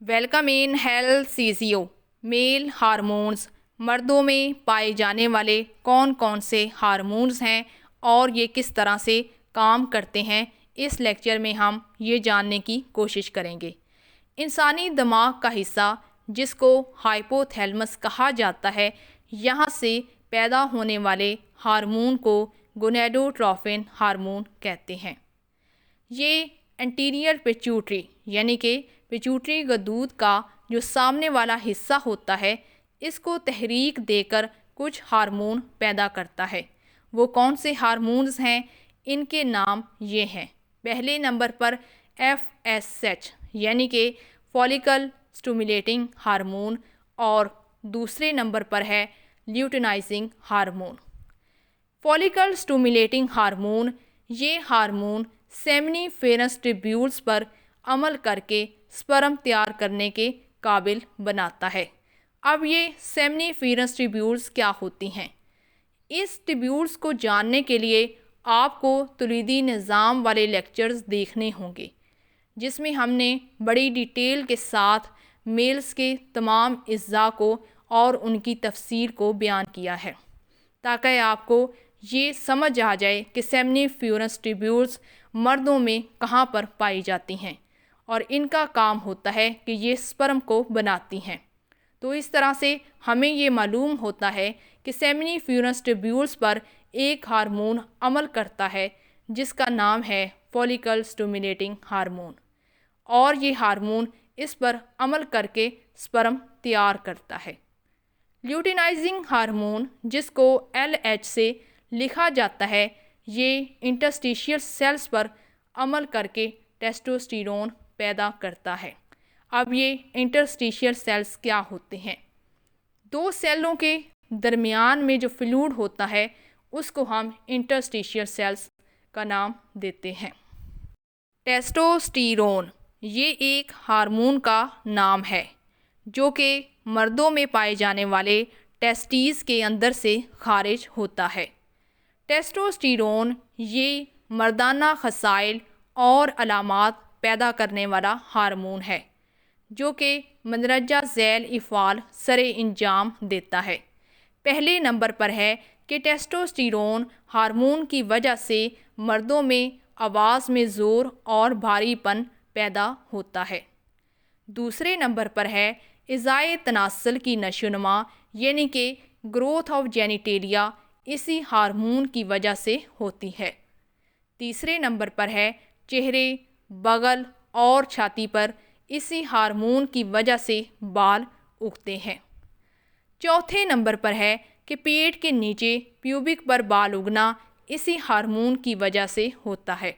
Welcome in health سیزیو male hormones مردوں میں پائے جانے والے کون کون سے ہارمونز ہیں اور یہ کس طرح سے کام کرتے ہیں، اس لیکچر میں ہم یہ جاننے کی کوشش کریں گے۔ انسانی دماغ کا حصہ جس کو ہائپو تھیلمس کہا جاتا ہے، یہاں سے پیدا ہونے والے ہارمون کو گونیڈوٹروفن ہارمون کہتے ہیں۔ یہ انٹیریئر پیچوٹری یعنی کہ پیچوٹری گدود کا جو سامنے والا حصہ ہوتا ہے، اس کو تحریک دے کر کچھ ہارمون پیدا کرتا ہے۔ وہ کون سے ہارمونز ہیں؟ ان کے نام یہ ہیں۔ پہلے نمبر پر FSH یعنی کہ فولیکل سٹیمولیٹنگ ہارمون، اور دوسرے نمبر پر ہے لیوٹینائزنگ ہارمون۔ فولیکل سٹیمولیٹنگ ہارمون، یہ ہارمون سیمنیفیرس ٹیبیولز پر عمل کر کے سپرم تیار کرنے کے قابل بناتا ہے۔ اب یہ سیمنیفیرس ٹیبیولز کیا ہوتی ہیں؟ اس ٹیبیولز کو جاننے کے لیے آپ کو تولیدی نظام والے لیکچرز دیکھنے ہوں گے، جس میں ہم نے بڑی ڈیٹیل کے ساتھ میلز کے تمام اجزاء کو اور ان کی تفسیر کو بیان کیا ہے، تاکہ آپ کو یہ سمجھ آ جائے کہ سیمنیفیرس ٹیبیولز مردوں میں کہاں پر پائی جاتی ہیں اور ان کا کام ہوتا ہے کہ یہ سپرم کو بناتی ہیں۔ تو اس طرح سے ہمیں یہ معلوم ہوتا ہے کہ سیمنیفیرس ٹیبیولز پر ایک ہارمون عمل کرتا ہے جس کا نام ہے فولیکل سٹیمولیٹنگ ہارمون، اور یہ ہارمون اس پر عمل کر کے سپرم تیار کرتا ہے۔ لیوٹینائزنگ ہارمون، جس کو LH سے لکھا جاتا ہے، یہ انٹرسٹیشیل سیلز پر عمل کر کے ٹیسٹوسٹیرون پیدا کرتا ہے۔ اب یہ انٹرسٹیشیل سیلز کیا ہوتے ہیں؟ دو سیلوں کے درمیان میں جو فلوئڈ ہوتا ہے، اس کو ہم انٹرسٹیشیل سیلز کا نام دیتے ہیں۔ ٹیسٹوسٹیرون، یہ ایک ہارمون کا نام ہے جو کہ مردوں میں پائے جانے والے ٹیسٹیز کے اندر سے خارج ہوتا ہے۔ ٹیسٹوسٹیرون یہ مردانہ خصائل اور علامات پیدا کرنے والا ہارمون ہے جو کہ مندرجہ ذیل افعال سر انجام دیتا ہے۔ پہلے نمبر پر ہے کہ ٹیسٹوسٹیرون ہارمون کی وجہ سے مردوں میں آواز میں زور اور بھاری پن پیدا ہوتا ہے۔ دوسرے نمبر پر ہے اعضائے تناسل کی نشوونما یعنی کہ گروتھ آف جینیٹیلیا، اسی ہارمون کی وجہ سے ہوتی ہے۔ تیسرے نمبر پر ہے چہرے، بغل اور چھاتی پر اسی ہارمون کی وجہ سے بال اگتے ہیں۔ چوتھے نمبر پر ہے کہ پیٹ کے نیچے پیوبک پر بال اگنا اسی ہارمون کی وجہ سے ہوتا ہے۔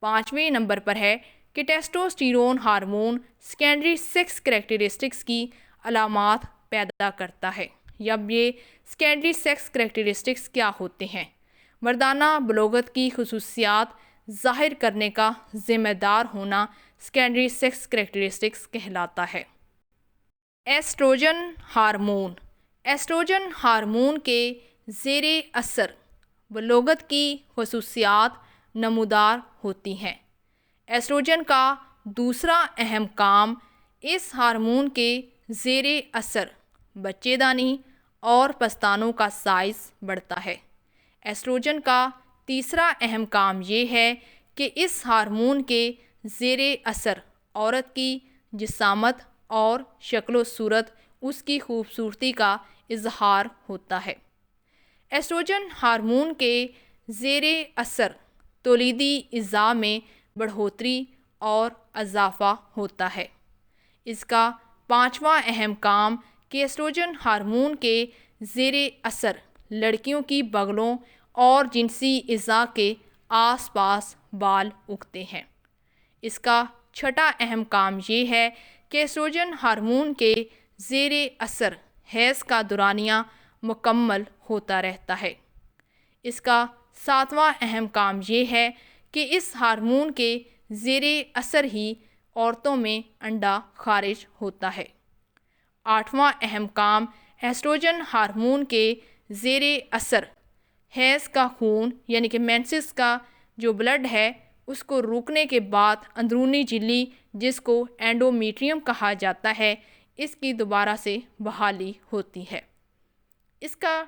پانچویں نمبر پر ہے کہ testosterone hormone secondary sex characteristics کی علامات پیدا کرتا ہے۔ اب یہ سیکنڈری سیکس کریکٹرسٹکس کیا ہوتے ہیں؟ مردانہ بلوغت کی خصوصیات ظاہر کرنے کا ذمہ دار ہونا سیکنڈری سیکس کریکٹرسٹکس کہلاتا ہے۔ ایسٹروجن ہارمون، ایسٹروجن ہارمون کے زیر اثر بلوغت کی خصوصیات نمودار ہوتی ہیں۔ ایسٹروجن کا دوسرا اہم کام، اس ہارمون کے زیر اثر بچے دانی اور پستانوں کا سائز بڑھتا ہے۔ ایسٹروجن کا تیسرا اہم کام یہ ہے کہ اس ہارمون کے زیر اثر عورت کی جسامت اور شکل و صورت، اس کی خوبصورتی کا اظہار ہوتا ہے۔ ایسٹروجن ہارمون کے زیر اثر تولیدی اعضاء میں بڑھوتری اور اضافہ ہوتا ہے۔ اس کا پانچواں اہم کام کہ ایسٹروجن ہارمون کے زیر اثر لڑکیوں کی بغلوں اور جنسی اعضاء کے آس پاس بال اگتے ہیں۔ اس کا چھٹا اہم کام یہ ہے کہ ایسٹروجن ہارمون کے زیر اثر حیض کا دورانیہ مکمل ہوتا رہتا ہے۔ اس کا ساتواں اہم کام یہ ہے کہ اس ہارمون کے زیر اثر ہی عورتوں میں انڈا خارج ہوتا ہے۔ آٹھواں اہم کام، ایسٹروجن ہارمون کے زیر اثر حیض کا خون یعنی کہ مینسس کا جو بلڈ ہے، اس کو روکنے کے بعد اندرونی جھلی جس کو اینڈومیٹریم کہا جاتا ہے، اس کی دوبارہ سے بحالی ہوتی ہے۔ اس کا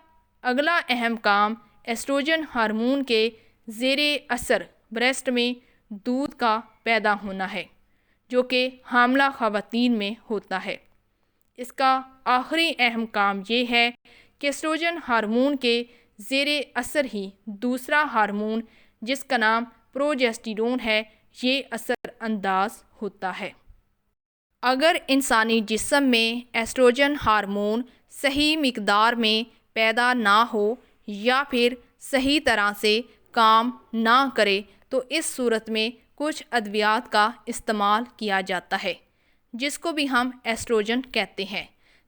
اگلا اہم کام ایسٹروجن ہارمون کے زیر اثر بریسٹ میں دودھ کا پیدا ہونا ہے، جو کہ حاملہ خواتین میں ہوتا ہے۔ اس کا آخری اہم کام یہ ہے کہ ایسٹروجن ہارمون کے زیر اثر ہی دوسرا ہارمون جس کا نام پروجیسٹیرون ہے، یہ اثر انداز ہوتا ہے۔ اگر انسانی جسم میں ایسٹروجن ہارمون صحیح مقدار میں پیدا نہ ہو یا پھر صحیح طرح سے کام نہ کرے تو اس صورت میں کچھ ادویات کا استعمال کیا جاتا ہے، جس کو بھی ہم ایسٹروجن کہتے ہیں۔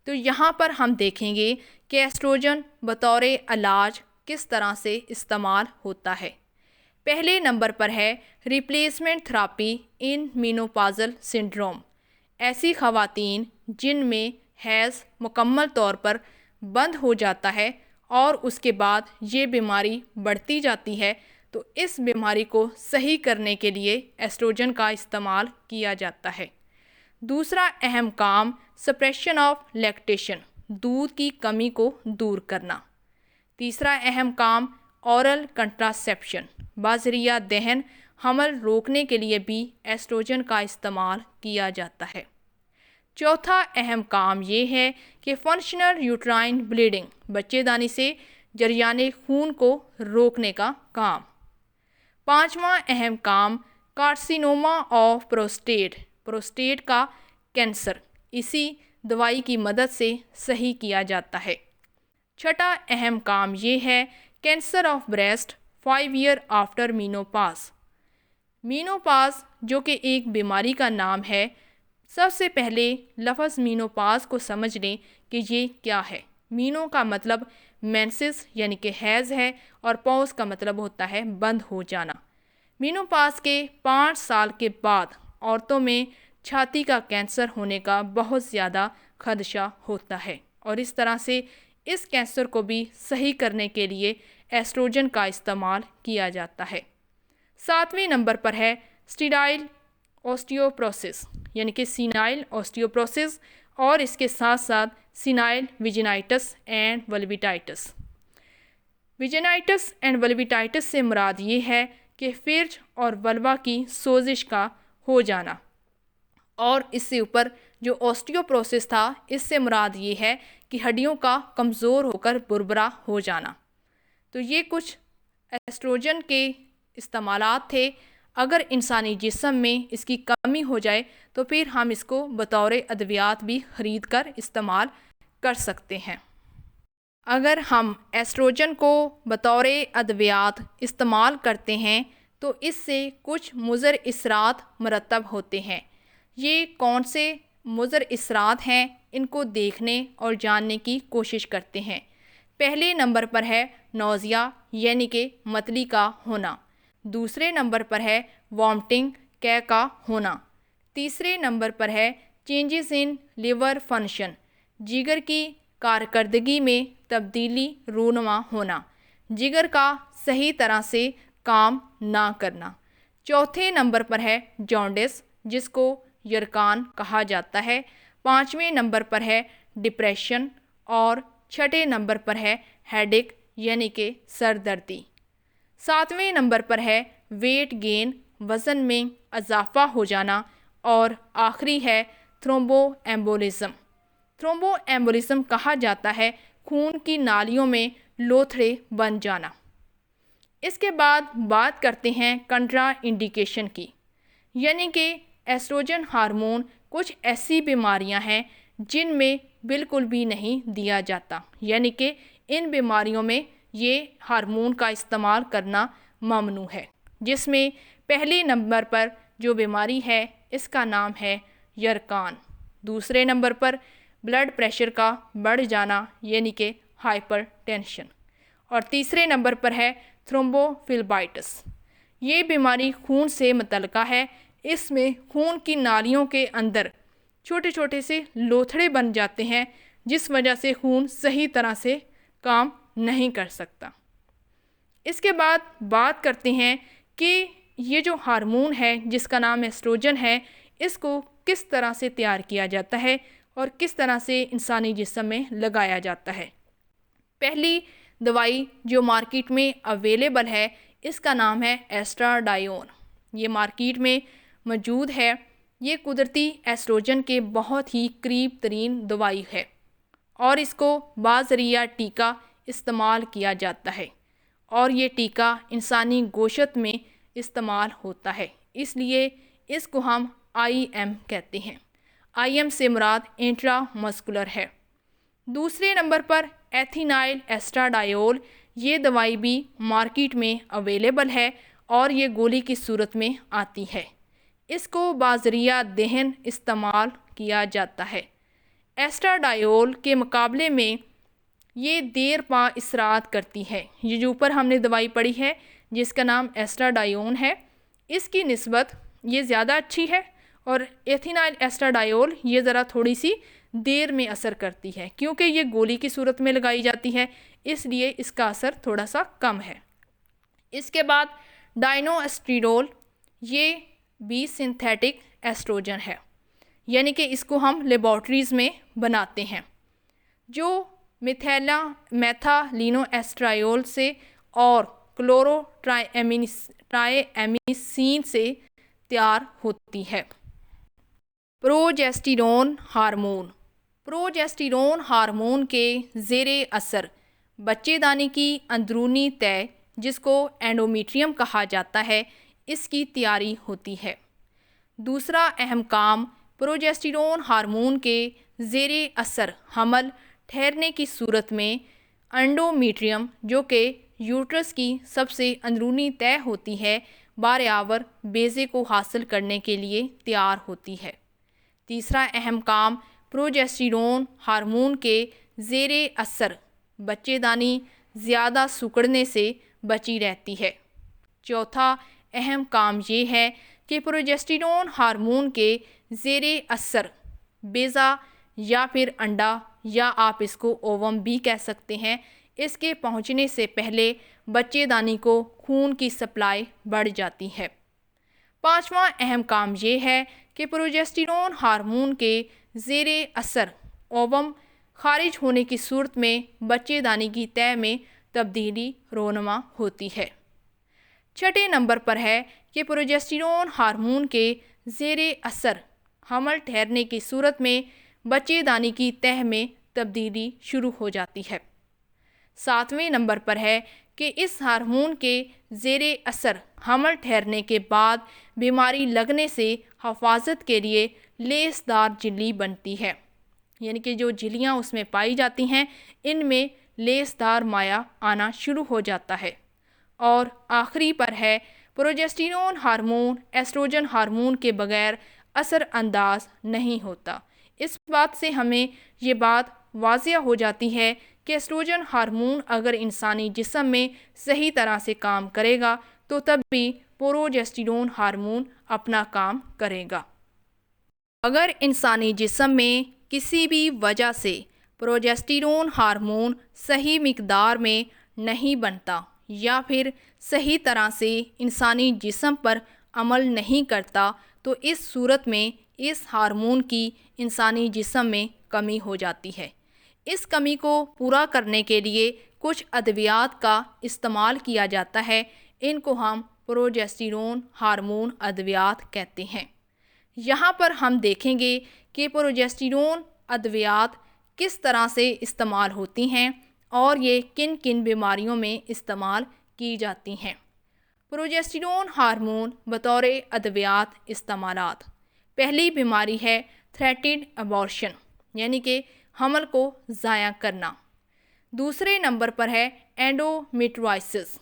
تو یہاں پر ہم دیکھیں گے کہ ایسٹروجن بطور علاج کس طرح سے استعمال ہوتا ہے۔ پہلے نمبر پر ہے ریپلیسمنٹ تھراپی ان مینوپازل سنڈروم۔ ایسی خواتین جن میں حیض مکمل طور پر بند ہو جاتا ہے اور اس کے بعد یہ بیماری بڑھتی جاتی ہے، تو اس بیماری کو صحیح کرنے کے لیے ایسٹروجن کا استعمال کیا جاتا ہے۔ دوسرا اہم کام سپریشن آف لیکٹیشن، دودھ کی کمی کو دور کرنا۔ تیسرا اہم کام اورل کنٹراسیپشن، باذریعہ دہن حمل روکنے کے لیے بھی ایسٹروجن کا استعمال کیا جاتا ہے۔ چوتھا اہم کام یہ ہے کہ فنکشنل یوٹرائن بلیڈنگ، بچے دانی سے جریان خون کو روکنے کا کام۔ پانچواں اہم کام کارسینوما آف پروسٹیٹ، پروسٹیٹ کا کینسر، اسی دوائی کی مدد سے صحیح کیا جاتا ہے۔ چھٹا اہم کام یہ ہے cancer of breast 5 year after menopause. Menopause جو کہ ایک بیماری کا نام ہے، سب سے پہلے لفظ مینوپاز کو سمجھ لیں کہ یہ کیا ہے۔ مینو کا مطلب مینسس یعنی کہ حیض ہے، اور پوز کا مطلب ہوتا ہے بند ہو جانا۔ مینوپاز کے 5 سال کے بعد عورتوں میں چھاتی کا کینسر ہونے کا بہت زیادہ خدشہ ہوتا ہے، اور اس طرح سے اس کینسر کو بھی صحیح کرنے کے لیے ایسٹروجن کا استعمال کیا جاتا ہے۔ 7ویں نمبر پر ہے اسٹیرائل اوسٹیوپروسس یعنی کہ سینائل اوسٹیوپروسس، اور اس کے ساتھ ساتھ سینائل ویجینائٹس اینڈ ولویٹائٹس۔ ویجینائٹس اینڈ ولویٹائٹس سے مراد یہ ہے کہ فرج اور ولوا کی سوزش کا ہو جانا، اور اس سے اوپر جو اوسٹیوپروسس تھا، اس سے مراد یہ ہے کہ ہڈیوں کا کمزور ہو کر بربرا ہو جانا۔ تو یہ کچھ ایسٹروجن کے استعمالات تھے۔ اگر انسانی جسم میں اس کی کمی ہو جائے تو پھر ہم اس کو بطور ادویات بھی خرید کر استعمال کر سکتے ہیں۔ اگر ہم ایسٹروجن کو بطور ادویات استعمال کرتے ہیں تو اس سے کچھ مضر اثرات مرتب ہوتے ہیں۔ یہ کون سے مضر اثرات ہیں، ان کو دیکھنے اور جاننے کی کوشش کرتے ہیں۔ پہلے نمبر پر ہے نوزیا یعنی کہ متلی کا ہونا۔ دوسرے نمبر پر ہے وامٹنگ، قے کا ہونا۔ تیسرے نمبر پر ہے چینجز ان لیور فنکشن، جگر کی کارکردگی میں تبدیلی رونما ہونا، جگر کا صحیح طرح سے کام نہ کرنا۔ چوتھے نمبر پر ہے جانڈس، جس کو یرکان کہا جاتا ہے۔ 5ویں نمبر پر ہے ڈپریشن، اور 6 نمبر پر ہے ہیڈیک یعنی کہ سر دردی۔ 7ویں نمبر پر ہے ویٹ گین، وزن میں اضافہ ہو جانا، اور آخری ہے تھرومبو ایمبولزم۔ تھرومبو ایمبولزم کہا جاتا ہے خون کی نالیوں میں لوتھڑے بن جانا۔ اس کے بعد بات کرتے ہیں کنٹرا انڈیکیشن کی، یعنی کہ ایسٹروجن ہارمون کچھ ایسی بیماریاں ہیں جن میں بالکل بھی نہیں دیا جاتا، یعنی کہ ان بیماریوں میں یہ ہارمون کا استعمال کرنا ممنوع ہے، جس میں پہلے نمبر پر جو بیماری ہے اس کا نام ہے یرکان۔ دوسرے نمبر پر بلڈ پریشر کا بڑھ جانا یعنی کہ ہائپر ٹینشن، اور تیسرے نمبر پر ہے تھرومبوفلبائٹس۔ یہ بیماری خون سے متعلقہ ہے۔ اس میں خون کی نالیوں کے اندر چھوٹے چھوٹے سے لوتھڑے بن جاتے ہیں، جس وجہ سے خون صحیح طرح سے کام نہیں کر سکتا۔ اس کے بعد بات کرتے ہیں کہ یہ جو ہارمون ہے جس کا نام ایسٹروجن ہے، اس کو کس طرح سے تیار کیا جاتا ہے اور کس طرح سے انسانی جسم میں لگایا جاتا ہے۔ پہلی دوائی جو مارکیٹ میں اویلیبل ہے اس کا نام ہے ایسٹراڈائیون۔ یہ مارکیٹ میں موجود ہے۔ یہ قدرتی ایسٹروجن کے بہت ہی قریب ترین دوائی ہے اور اس کو بذریعہ ٹیکہ استعمال کیا جاتا ہے، اور یہ ٹیکہ انسانی گوشت میں استعمال ہوتا ہے، اس لیے اس کو ہم IM کہتے ہیں۔ IM سے مراد انٹرا مسکولر ہے۔ دوسرے نمبر پر ایتھینائل ایسٹراڈائیول۔ یہ دوائی بھی مارکیٹ میں اویلیبل ہے اور یہ گولی کی صورت میں آتی ہے۔ اس کو بذریعہ دہن استعمال کیا جاتا ہے۔ ایسٹراڈائیول کے مقابلے میں یہ دیر پا اثرات کرتی ہے۔ یہ جو اوپر ہم نے دوائی پڑھی ہے جس کا نام ایسٹراڈائیون ہے، اس کی نسبت یہ زیادہ اچھی ہے، اور ایتھینائل ایسٹراڈائیول یہ ذرا تھوڑی سی دیر میں اثر کرتی ہے، کیونکہ یہ گولی کی صورت میں لگائی جاتی ہے، اس لیے اس کا اثر تھوڑا سا کم ہے۔ اس کے بعد ڈائنواسٹریڈول۔ یہ بھی سنتھیٹک ایسٹروجن ہے، یعنی کہ اس کو ہم لیبارٹریز میں بناتے ہیں، جو میتھالینو ایسٹرائیول سے اور کلورو ٹرائی ایمیسین سے تیار ہوتی ہے۔ پروجیسٹیرون ہارمون۔ پروجیسٹیرون ہارمون کے زیر اثر بچے دانی کی اندرونی تہہ، جس کو اینڈومیٹریم کہا جاتا ہے، اس کی تیاری ہوتی ہے۔ دوسرا اہم کام پروجیسٹیرون ہارمون کے زیر اثر حمل ٹھہرنے کی صورت میں انڈومیٹریم، جو کہ یوٹرس کی سب سے اندرونی تہہ ہوتی ہے، بارآور بیضے کو حاصل کرنے کے لیے تیار ہوتی ہے۔ تیسرا اہم کام پروجیسٹیرون ہارمون کے زیر اثر بچے دانی زیادہ سکڑنے سے بچی رہتی ہے۔ چوتھا اہم کام یہ ہے کہ پروجیسٹیرون ہارمون کے زیر اثر بیضہ یا پھر انڈا، یا آپ اس کو اووم بھی کہہ سکتے ہیں، اس کے پہنچنے سے پہلے بچے دانی کو خون کی سپلائی بڑھ جاتی ہے۔ پانچواں اہم کام یہ ہے کہ پروجیسٹیرون ہارمون کے زیر اثر اووم خارج ہونے کی صورت میں بچے دانی کی تہہ میں تبدیلی رونما ہوتی ہے۔ چھٹے نمبر پر ہے کہ پروجیسٹیرون ہارمون کے زیر اثر حمل ٹھہرنے کی صورت میں بچے دانی کی تہہ میں تبدیلی شروع ہو جاتی ہے۔ ساتویں نمبر پر ہے کہ اس ہارمون کے زیر اثر حمل ٹھہرنے کے بعد بیماری لگنے سے حفاظت کے لیے لیس دار جھلی بنتی ہے، یعنی کہ جو جھلیاں اس میں پائی جاتی ہیں ان میں لیس دار مائع آنا شروع ہو جاتا ہے۔ اور آخری پر ہے پروجیسٹیرون ہارمون ایسٹروجن ہارمون کے بغیر اثر انداز نہیں ہوتا۔ اس بات سے ہمیں یہ بات واضح ہو جاتی ہے کہ ایسٹروجن ہارمون اگر انسانی جسم میں صحیح طرح سے کام کرے گا تو تب بھی پروجیسٹیرون ہارمون اپنا کام کرے گا۔ اگر انسانی جسم میں کسی بھی وجہ سے پروجیسٹیرون ہارمون صحیح مقدار میں نہیں بنتا یا پھر صحیح طرح سے انسانی جسم پر عمل نہیں کرتا تو اس صورت میں اس ہارمون کی انسانی جسم میں کمی ہو جاتی ہے۔ اس کمی کو پورا کرنے کے لیے کچھ ادویات کا استعمال کیا جاتا ہے، ان کو ہم پروجیسٹیرون ہارمون ادویات کہتے ہیں۔ یہاں پر ہم دیکھیں گے کہ پروجیسٹیرون ادویات کس طرح سے استعمال ہوتی ہیں اور یہ کن کن بیماریوں میں استعمال کی جاتی ہیں۔ پروجیسٹیرون ہارمون بطور ادویات استعمالات۔ پہلی بیماری ہے تھریٹنڈ ابارشن، یعنی کہ حمل کو ضائع کرنا۔ دوسرے نمبر پر ہے اینڈومیٹرائسس۔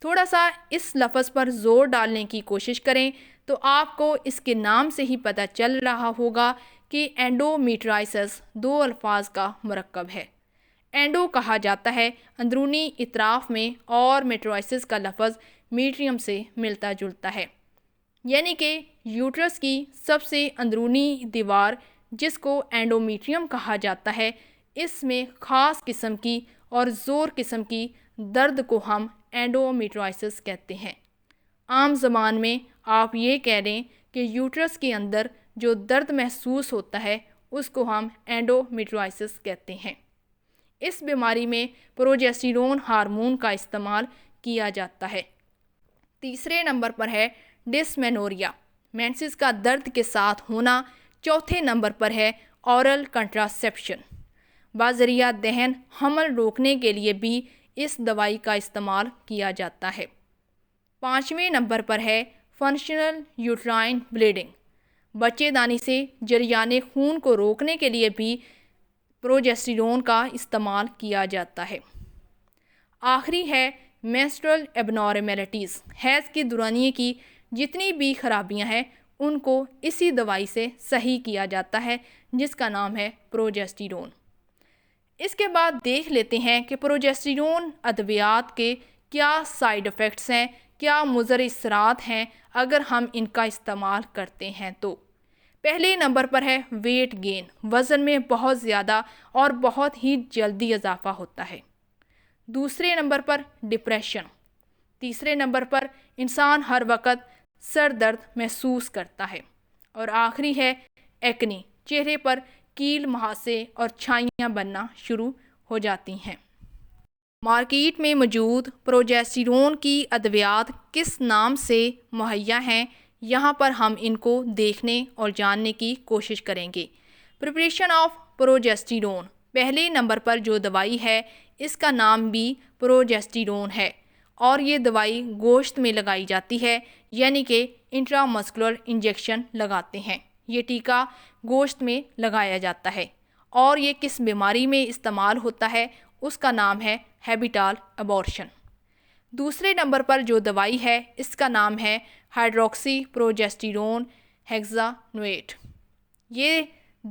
تھوڑا سا اس لفظ پر زور ڈالنے کی کوشش کریں تو آپ کو اس کے نام سے ہی پتہ چل رہا ہوگا کہ اینڈومیٹرائسس دو الفاظ کا مرکب ہے۔ اینڈو کہا جاتا ہے اندرونی اطراف میں، اور میٹرائسس کا لفظ میٹریم سے ملتا جلتا ہے، یعنی کہ یوٹرس کی سب سے اندرونی دیوار جس کو اینڈومیٹریم کہا جاتا ہے، اس میں خاص قسم کی اور زور قسم کی درد کو ہم اینڈومیٹرائسس کہتے ہیں۔ عام زبان میں آپ یہ کہہ دیں کہ یوٹرس کے اندر جو درد محسوس ہوتا ہے اس کو ہم اینڈومیٹرائسس کہتے ہیں۔ اس بیماری میں پروجیسٹیرون ہارمون کا استعمال کیا جاتا ہے۔ تیسرے نمبر پر ہے ڈسمینوریا، مینسز کا درد کے ساتھ ہونا۔ چوتھے نمبر پر ہے اورل کنٹراسیپشن، باذریعہ دہن حمل روکنے کے لیے بھی اس دوائی کا استعمال کیا جاتا ہے۔ پانچویں نمبر پر ہے فنکشنل یوٹرائن بلیڈنگ، بچے دانی سے جریان خون کو روکنے کے لیے بھی پروجیسٹیرون کا استعمال کیا جاتا ہے۔ آخری ہے مینسٹرل ایبنارمیلٹیز، حیض کے دورانیے کی جتنی بھی خرابیاں ہیں ان کو اسی دوائی سے صحیح کیا جاتا ہے جس کا نام ہے پروجیسٹیرون۔ اس کے بعد دیکھ لیتے ہیں کہ پروجیسٹیرون ادویات کے کیا سائیڈ ایفیکٹس ہیں، کیا مضر اثرات ہیں اگر ہم ان کا استعمال کرتے ہیں تو۔ پہلے نمبر پر ہے ویٹ گین، وزن میں بہت زیادہ اور بہت ہی جلدی اضافہ ہوتا ہے۔ دوسرے نمبر پر ڈپریشن۔ تیسرے نمبر پر انسان ہر وقت سر درد محسوس کرتا ہے۔ اور آخری ہے ایکنی، چہرے پر کیل مہاسے اور چھائیاں بننا شروع ہو جاتی ہیں۔ مارکیٹ میں موجود پروجیسٹیرون کی ادویات کس نام سے مہیا ہیں، یہاں پر ہم ان کو دیکھنے اور جاننے کی کوشش کریں گے۔ پریپریشن آف پروجیسٹیرون، پہلے نمبر پر جو دوائی ہے اس کا نام بھی پروجیسٹیرون ہے اور یہ دوائی گوشت میں لگائی جاتی ہے، یعنی کہ انٹرامسکولر انجیکشن لگاتے ہیں۔ یہ ٹیکہ گوشت میں لگایا جاتا ہے اور یہ کس بیماری میں استعمال ہوتا ہے اس کا نام ہے ہیبیٹال ابورشن۔ دوسرے نمبر پر جو دوائی ہے اس کا نام ہے ہائیڈروکسی پروجیسٹیرون ہیگزانویٹ۔ یہ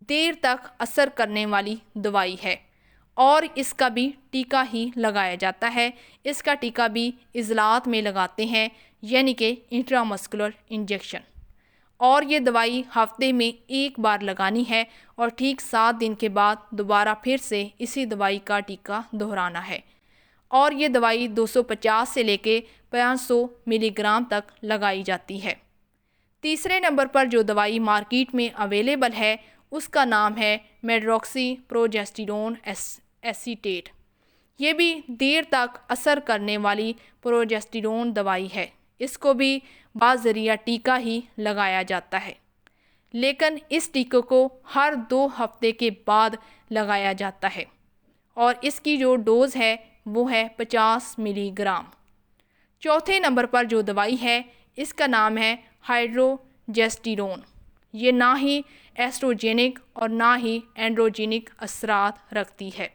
دیر تک اثر کرنے والی دوائی ہے اور اس کا بھی ٹیکہ ہی لگایا جاتا ہے۔ اس کا ٹیکہ بھی عضلات میں لگاتے ہیں، یعنی کہ انٹرامسکولر انجیکشن، اور یہ دوائی ہفتے میں ایک بار لگانی ہے اور ٹھیک 7 دن کے بعد دوبارہ پھر سے اسی دوائی کا ٹیکہ دہرانا ہے، اور یہ دوائی 250 سے لے کے 500 ملی گرام تک لگائی جاتی ہے۔ تیسرے نمبر پر جو دوائی مارکیٹ میں اویلیبل ہے اس کا نام ہے میڈروکسی پروجیسٹیرون ایسیٹیٹ۔ یہ بھی دیر تک اثر کرنے والی پروجیسٹیرون دوائی ہے۔ اس کو بھی باذریعہ ٹیکہ ہی لگایا جاتا ہے، لیکن اس ٹیکے کو ہر 2 ہفتے کے بعد لگایا جاتا ہے اور اس کی جو ڈوز ہے وہ ہے 50 ملی گرام۔ چوتھے نمبر پر جو دوائی ہے اس کا نام ہے ہائیڈروجسٹیرون۔ یہ نہ ہی ایسٹروجینک اور نہ ہی اینڈروجینک اثرات رکھتی ہے۔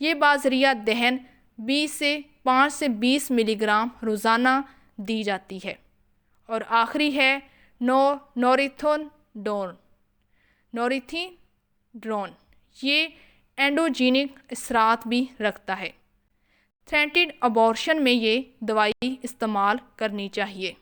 یہ باذریعہ دہن 5 سے 20 ملی گرام روزانہ دی جاتی ہے۔ اور آخری ہے نوریتھینڈرون، یہ اینڈوجینک اثرات بھی رکھتا ہے۔ تھریٹنڈ ابورشن میں یہ دوائی استعمال کرنی چاہیے۔